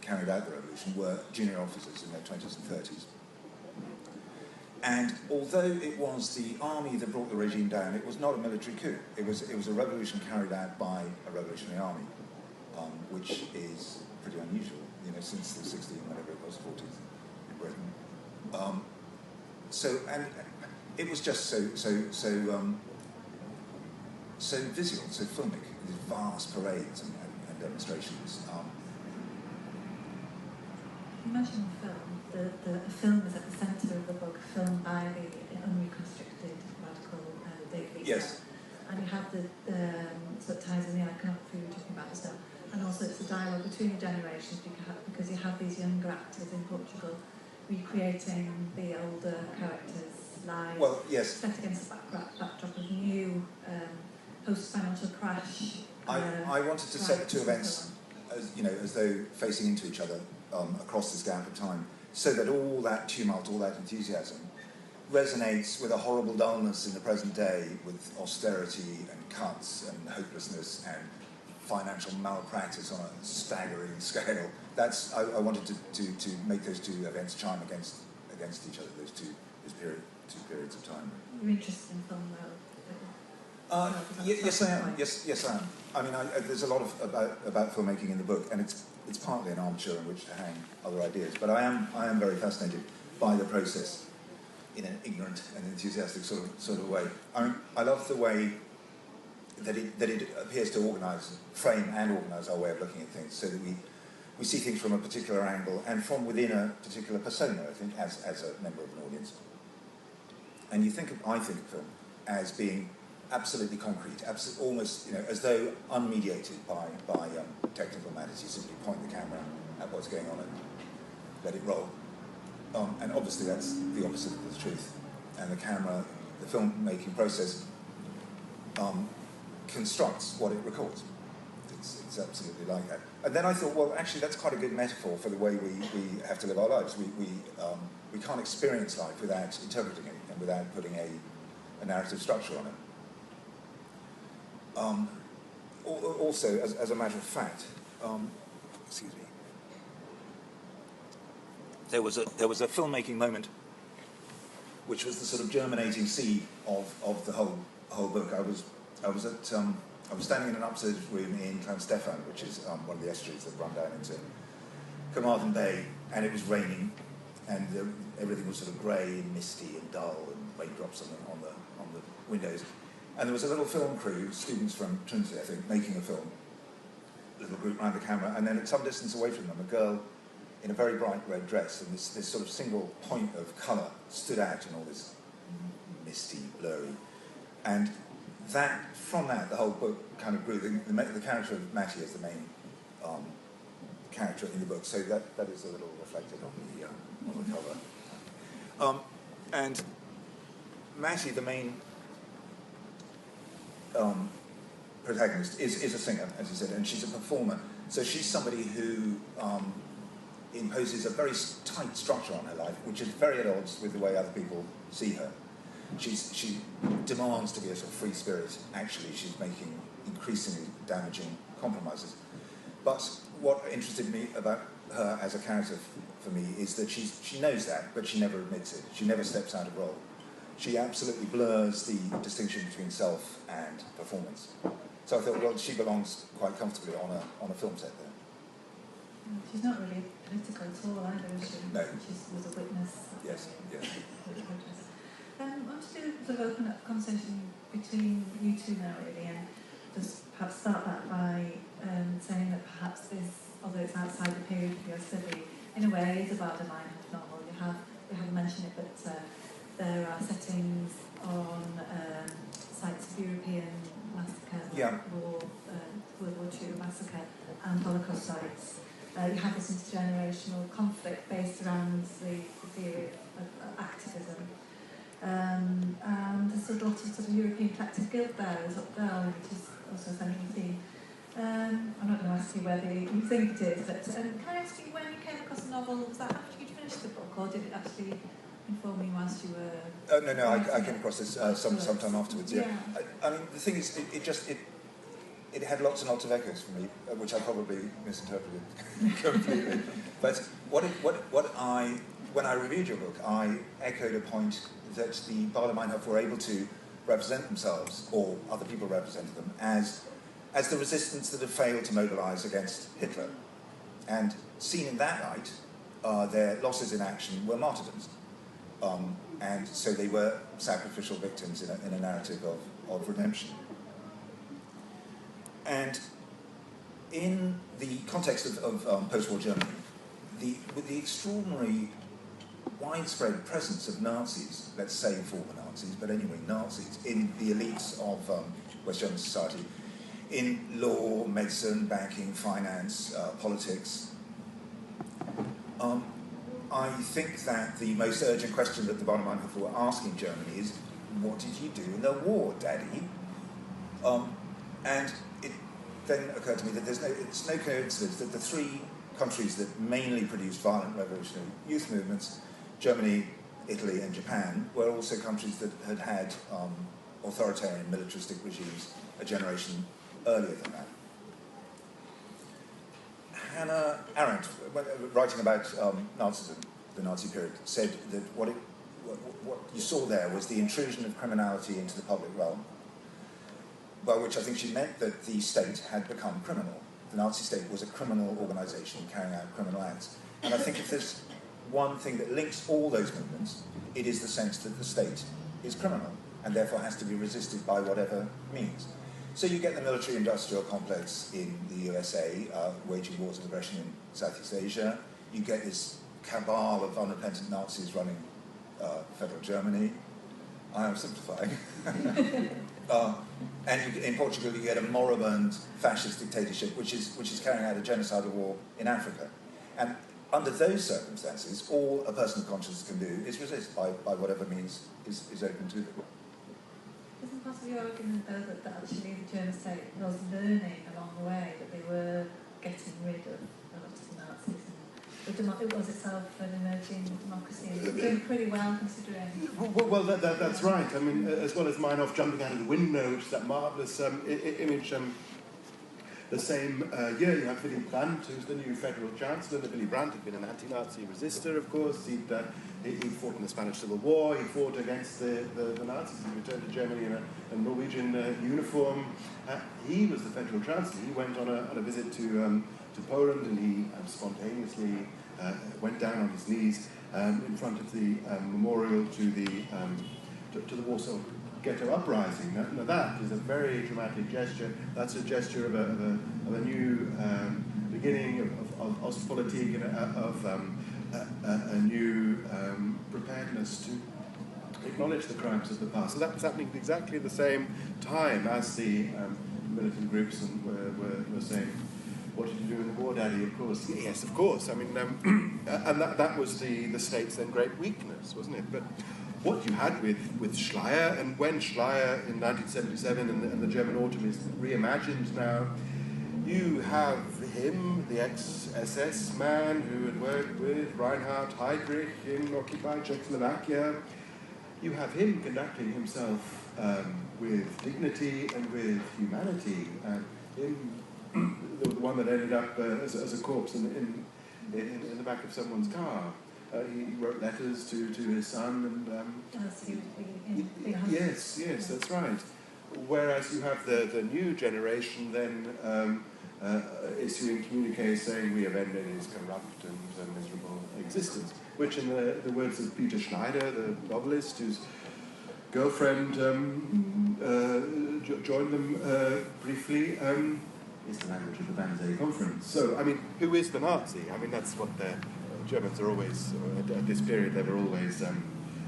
carried out the revolution were junior officers in their 20s and 30s. And although it was the army that brought the regime down, it was not a military coup. It was a revolution carried out by a revolutionary army, which is pretty unusual, since the 60s, whatever it was, 40s in Britain. And it was just so visual, so filmic, these vast parades and demonstrations. You mentioned film. The film is at the centre of the book, filmed by the unreconstructed radical Davies. Yes. And you have the sort of ties in the iconography we were talking about just now. And also it's a dialogue between the generations because you have these younger actors in Portugal recreating the older characters' lives. Well, yes. Set against the backdrop of new post-financial crash. I wanted to set the two events as though facing into each other across this gap of time, so that all that tumult, all that enthusiasm resonates with a horrible dullness in the present day, with austerity and cuts and hopelessness and financial malpractice on a staggering scale. I wanted to make those two events chime against each other, those two periods of time. You're interested in film, though? Yes, I am. Yes, I am. I mean, there's a lot about filmmaking in the book, and it's partly an armchair in which to hang other ideas. But I am very fascinated by the process in an ignorant and enthusiastic sort of way. I love the way that it appears to frame and organise our way of looking at things, so that we see things from a particular angle and from within a particular persona, I think, as a member of an audience. And I think of film as being absolutely concrete, almost as though unmediated by technical matters. You simply point the camera at what's going on and let it roll. And obviously that's the opposite of the truth. And the camera, the filmmaking process, constructs what it records. It's absolutely like that. And then I thought, well, actually that's quite a good metaphor for the way we have to live our lives. We can't experience life without interpreting it and without putting a narrative structure on it. Also, as a matter of fact, excuse me, there was a filmmaking moment, which was the sort of germinating seed of the whole book. I was standing in an upstairs room in Llanstefan, which is one of the estuaries that run down into Carmarthen Bay, and it was raining, and everything was sort of grey and misty and dull, and raindrops on the windows. And there was a little film crew, students from Trinity, I think, making a film. A little group around the camera, and then at some distance away from them, a girl in a very bright red dress, and this sort of single point of colour stood out in all this misty, blurry. And from that, the whole book kind of grew. The character of Matty is the main character in the book, so that is a little reflected on the cover. And Matty, the main protagonist, is a singer, as you said, and she's a performer. So she's somebody who imposes a very tight structure on her life, which is very at odds with the way other people see her. She demands to be a sort of free spirit. Actually, she's making increasingly damaging compromises. But what interested me about her as a character for me is that she knows that, but she never admits it. She never steps out of role. She absolutely blurs the distinction between self and performance. So I thought, well, she belongs quite comfortably on a film set there. She's not really political at all either, is she? No. She was a witness. Yes, sort of open up a conversation between you two now, really, and just perhaps start that by saying that perhaps this, although it's outside the period of your study, in a way is a Baader Meinhof novel. We haven't mentioned it, but there are settings on sites of European massacre, World War II massacre, and Holocaust sites. You have this intergenerational conflict based around the theory of activism. And there's a lot of sort of European collective guilt there as well, which is also a central theme. I'm not going to ask you whether you think it is, but can I ask you when you came across the novel, was that after you'd finished the book, or did it actually inform you whilst you were... No, I came across this sometime afterwards, yeah. I mean, the thing is, it had lots and lots of echoes for me, which I probably misinterpreted completely. But when I reviewed your book, I echoed a point that the Baader Meinhof were able to represent themselves, or other people represented them, as the resistance that had failed to mobilise against Hitler. And seen in that light, their losses in action were martyrdoms. And so they were sacrificial victims in a narrative of redemption. And in the context of post-war Germany, with the extraordinary widespread presence of Nazis, let's say former Nazis, but anyway, Nazis, in the elites of West German society, in law, medicine, banking, finance, politics, I think that the most urgent question that the Baader Meinhof were asking Germany is, what did you do in the war, Daddy? And it then occurred to me that it's no coincidence that the three countries that mainly produced violent revolutionary youth movements, Germany, Italy and Japan, were also countries that had had authoritarian militaristic regimes a generation earlier than that. Hannah Arendt, writing about Nazism, the Nazi period, said that what you saw there was the intrusion of criminality into the public realm, by which I think she meant that the state had become criminal. The Nazi state was a criminal organisation carrying out criminal acts. And I think if there's one thing that links all those movements, it is the sense that the state is criminal and therefore has to be resisted by whatever means. So you get the military-industrial complex in the USA, waging wars of aggression in Southeast Asia. You get this cabal of unrepentant Nazis running federal Germany. I am simplifying. And in Portugal, you get a moribund fascist dictatorship, which is carrying out a genocidal war in Africa. And under those circumstances, all a person of conscience can do is resist by whatever means is open to them. Isn't part of your argument, though, that actually the German state was learning along the way, that they were getting rid of a lot of the Nazis, and it was itself an emerging democracy, and it was doing pretty well considering... Well, that's right. I mean, as well as Meinhof jumping out of the window, which is that marvellous image, the same year you have Willy Brandt, who's the new federal chancellor. Willy Brandt had been an anti-Nazi resistor, of course. He fought in the Spanish Civil War. He fought against the Nazis. He returned to Germany in a Norwegian uniform. He was the federal chancellor. He went on a visit to Poland, and he spontaneously went down on his knees in front of the memorial to the Warsaw Ghetto uprising. Now that is a very dramatic gesture. That's a gesture of a new beginning of Ostpolitik, and of a new preparedness to acknowledge the crimes of the past. So that was happening at exactly the same time as the militant groups were saying, "What did you do in the war, Daddy?" Of course, yes, of course. I mean, and that was the state's then great weakness, wasn't it? But what you had with Schleyer, and when Schleyer in 1977 and the German Autumn is reimagined now, you have him, the ex-SS man who had worked with Reinhard Heydrich in occupied Czechoslovakia. You have him conducting himself with dignity and with humanity. Him, the one that ended up as a corpse in the back of someone's car. He wrote letters to his son, and yes, that's right. Whereas you have the new generation then issuing communiques saying we have ended his corrupt and miserable existence, which in the words of Peter Schneider, the novelist, who's girlfriend joined them briefly. Is the language of the Wannsee Conference. So, I mean, who is the Nazi? I mean, that's what the Germans are always, at this period, they were always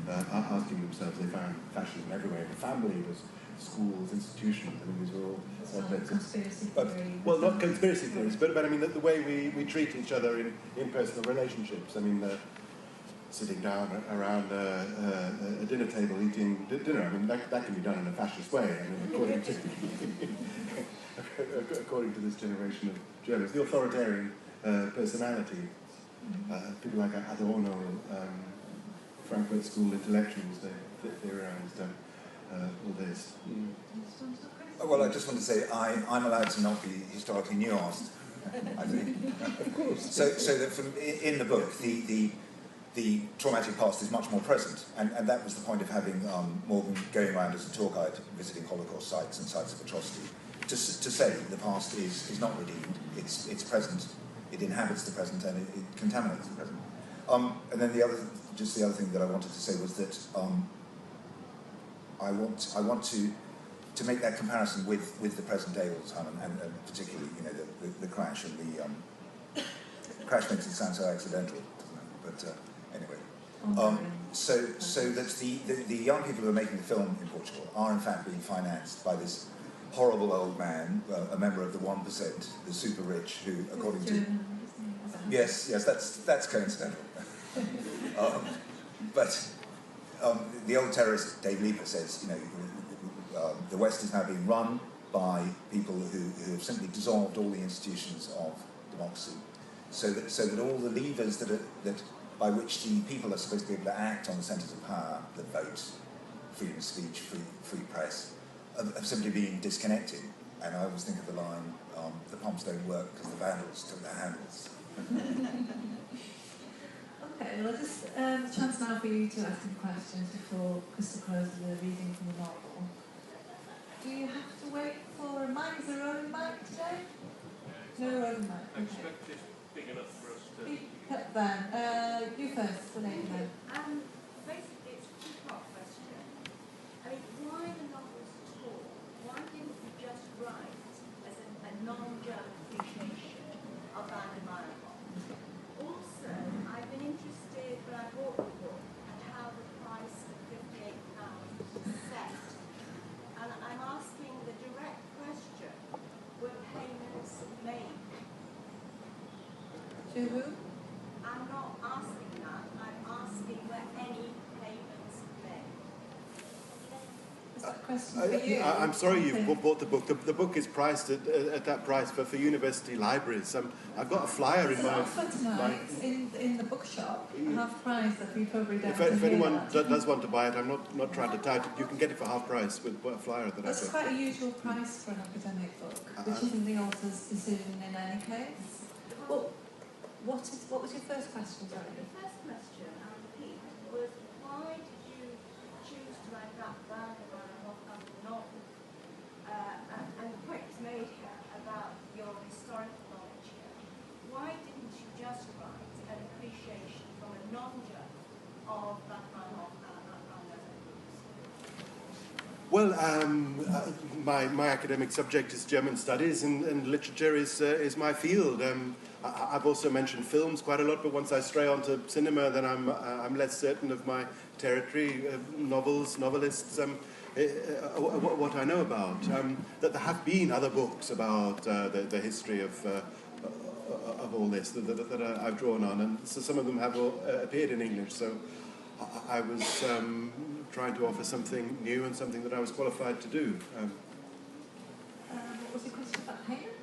asking themselves. They found fascism everywhere, in the family, it was schools, institutions. I mean, these were all... conspiracy theory. Well, not conspiracy theories, but I mean, the way we treat each other in personal relationships. I mean, sitting down around a dinner table eating dinner, I mean, that can be done in a fascist way. I mean, according to this generation of Germans. The authoritarian personality, people like Adorno, Frankfurt School intellectuals, they theorized all this. Well, I just want to say I'm allowed to not be historically nuanced, I think. Of course. So that in the book, the traumatic past is much more present, and that was the point of having Morgan going around as a tour guide, visiting Holocaust sites and sites of atrocity, to say the past is not redeemed, it's present, it inhabits the present, and it contaminates the present. And then the other thing that I wanted to say was that I want to make that comparison with the present day all the time, and particularly, you know, the crash and the crash makes it sound so accidental, doesn't it? But anyway, so that the young people who are making the film in Portugal are in fact being financed by this horrible old man, a member of the 1%, the super rich, who, according to yes, that's coincidental. But the old terrorist Dave Lieber says, you know, the West is now being run by people who have simply dissolved all the institutions of democracy, so that all the levers that by which the people are supposed to be able to act on the centres of power, the vote, freedom of speech, free press, have simply been disconnected. And I always think of the line, the pumps don't work because the vandals took their handles. Okay, well, just a chance now for you to ask some questions before Crystal closes the reading from the novel. Do you have to wait for a mic? Is there a roving mic today? No roving mic. I expect it's big enough for us to... Speak up then. You first, the lady then. Basically, it's a two-part question. I mean, why the novels at all? Why didn't you just write as a non-German appreciation of Van der Meyerhoff? Also, I've been interested when I bought the book and how the price of £58 was set. And I'm asking the direct question, were payments made? To who? I'm not asking that. I'm asking were any payments made? Is that a question for you? I'm sorry you bought the book. The book is priced at that price for university libraries. I've got a flyer in my... offer tonight in the bookshop, half price, that we probably don't If anyone does want to buy it, I'm not trying to tout it. You can get it for half price with a flyer that That's I've quite a usual price for an academic book, which isn't the author's decision in any case. Well, what was your first question, sorry? The first question, I'll repeat, was why did you choose to write that Van der Meyerhoff as a novel? And the point is made here about your historical knowledge here. Why didn't you just write an appreciation from a non-German of Van der Meyerhoff and those groups? Well, my academic subject is German studies, and literature is my field. I've also mentioned films quite a lot, but once I stray onto cinema, then I'm less certain of my territory. Novelists, what I know about. That there have been other books about the history of all this that I've drawn on, and so some of them have appeared in English. So I was trying to offer something new and something that I was qualified to do. What was your question about payments?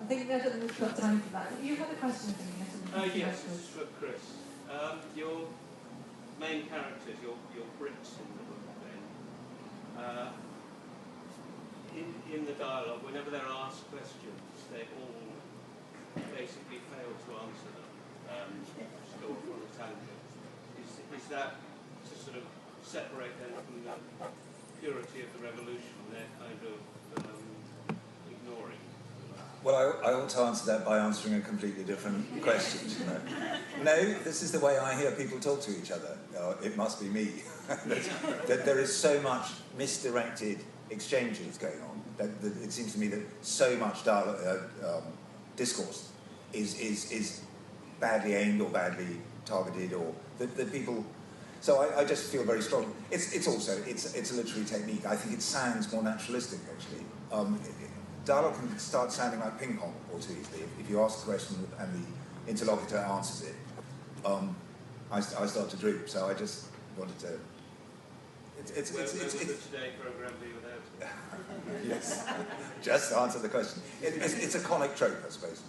I think we've got time for that. You had a question, I think. Yes, this is for Chris. Your main characters, your Brits in the book, then, in the dialogue, whenever they're asked questions, they all basically fail to answer them, just go off on a tangent. Is that to sort of separate them from the purity of the revolution they're kind of ignoring? Well, I ought to answer that by answering a completely different question. You know? No, this is the way I hear people talk to each other. It must be me. that there is so much misdirected exchanges going on. That it seems to me that so much discourse is badly aimed or badly targeted, or that people. So I just feel very strong. It's also a literary technique. I think it sounds more naturalistic actually. Dialogue can start sounding like ping pong or too easily. If you ask a question and the interlocutor answers it, I start to droop. So I just wanted to. It's the Today programme be without it? Yes, just answer the question. It's a comic trope, I suppose.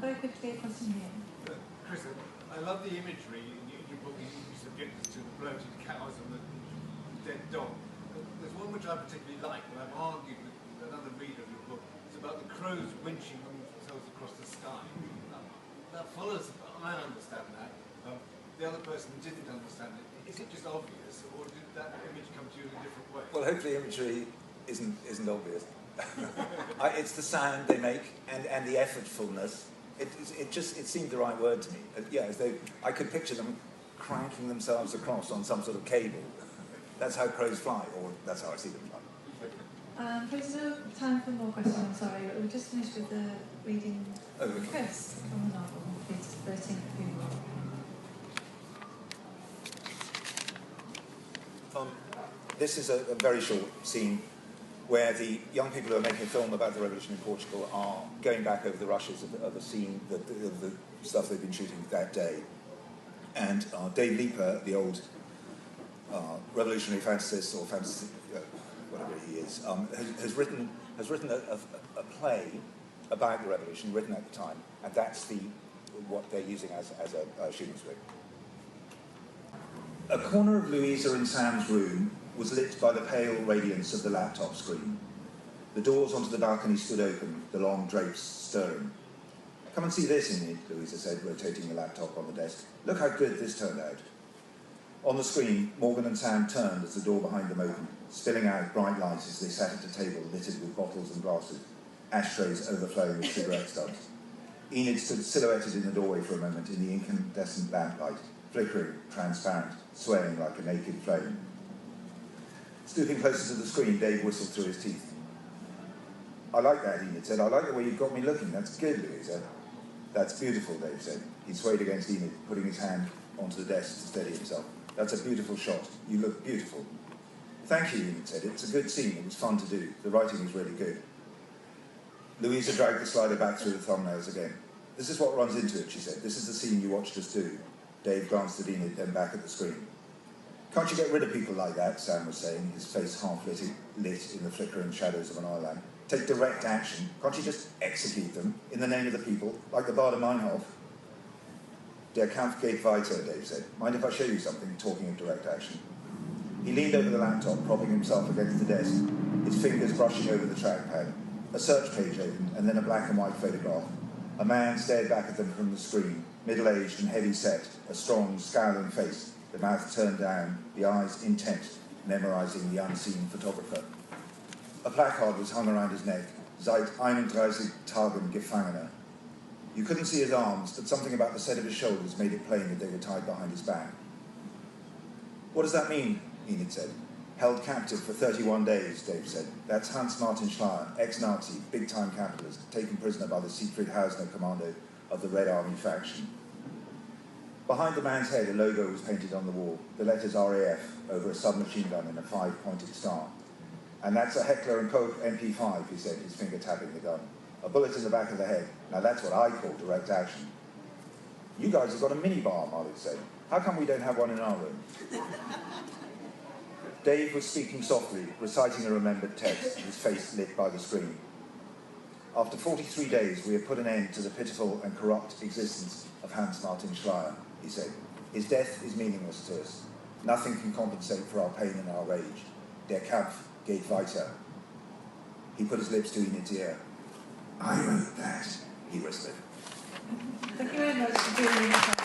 Very quickly, a question here. Chris, I love the imagery in your book. You subject us to the bloated cows and the dead dog. There's one which I particularly like, and I've argued with another reader of your book. It's about the crows winching themselves across the sky. That follows, I understand that. The other person didn't understand it. Is it just obvious, or did that image come to you in a different way? Well, hopefully imagery isn't obvious. It's the sound they make and the effortfulness. It seemed the right word to me. Yeah, as though I could picture them cranking themselves across on some sort of cable. That's how crows fly, or that's how I see them fly. There's no time for more questions, I'm sorry, but we just finished with the reading Chris from the novel. It's 13th of February. This is a very short scene where the young people who are making a film about the revolution in Portugal are going back over the rushes of a scene, of the stuff they've been shooting that day. And Dave Leeper, the old revolutionary fantasist or fantasy, whatever he is, has written a play about the revolution, written at the time, and that's what they're using as a shooting script. A corner of Louisa and Sam's room was lit by the pale radiance of the laptop screen. The doors onto the balcony stood open, the long drapes stirring. "Come and see this, Enid," Louisa said, rotating the laptop on the desk. "Look how good this turned out." On the screen, Morgan and Sam turned as the door behind them opened, spilling out bright light as they sat at a table littered with bottles and glasses, ashtrays overflowing with cigarette stubs. Enid stood silhouetted in the doorway for a moment in the incandescent lamplight, flickering, transparent, swaying like a naked flame. Stooping closer to the screen, Dave whistled through his teeth. "I like that," Enid said. "I like the way you've got me looking. That's good, Louisa." "That's beautiful," Dave said. He swayed against Enid, putting his hand onto the desk to steady himself. "That's a beautiful shot. You look beautiful." "Thank you," Enid said. "It's a good scene. It was fun to do. The writing was really good." Louisa dragged the slider back through the thumbnails again. "This is what runs into it," she said. "This is the scene you watched us do." Dave glanced at Enid, then back at the screen. "Can't you get rid of people like that?" Sam was saying, his face half lit in the flickering shadows of an oil lamp. "Take direct action. Can't you just execute them in the name of the people, like the Baader Meinhof?" "Der Kampf geht weiter," Dave said. "Mind if I show you something, talking of direct action?" He leaned over the laptop, propping himself against the desk, his fingers brushing over the trackpad. A search page opened, and then a black and white photograph. A man stared back at them from the screen, middle-aged and heavy-set, a strong, scowling face, the mouth turned down, the eyes intent, memorising the unseen photographer. A placard was hung around his neck, Seit 31 Tagen Gefangener. You couldn't see his arms, but something about the set of his shoulders made it plain that they were tied behind his back. "What does that mean?" Enid said. "Held captive for 31 days, Dave said. "That's Hans-Martin Schleyer, ex-Nazi, big-time capitalist, taken prisoner by the Siegfried Hausner commando of the Red Army faction." Behind the man's head, a logo was painted on the wall, the letters RAF over a submachine gun in a 5-pointed star. "And that's a Heckler & Koch MP5, he said, his finger tapping the gun. "A bullet in the back of the head. Now that's what I call direct action." "You guys have got a minibar," Marlitt said. "How come we don't have one in our room?" Dave was speaking softly, reciting a remembered text, his face lit by the screen. "After 43 days, we have put an end to the pitiful and corrupt existence of Hans-Martin Schleyer," he said. "His death is meaningless to us. Nothing can compensate for our pain and our rage. Der Kampf geht weiter." He put his lips to Enid's ear. "I wrote that," he whispered. Thank you very much for being here.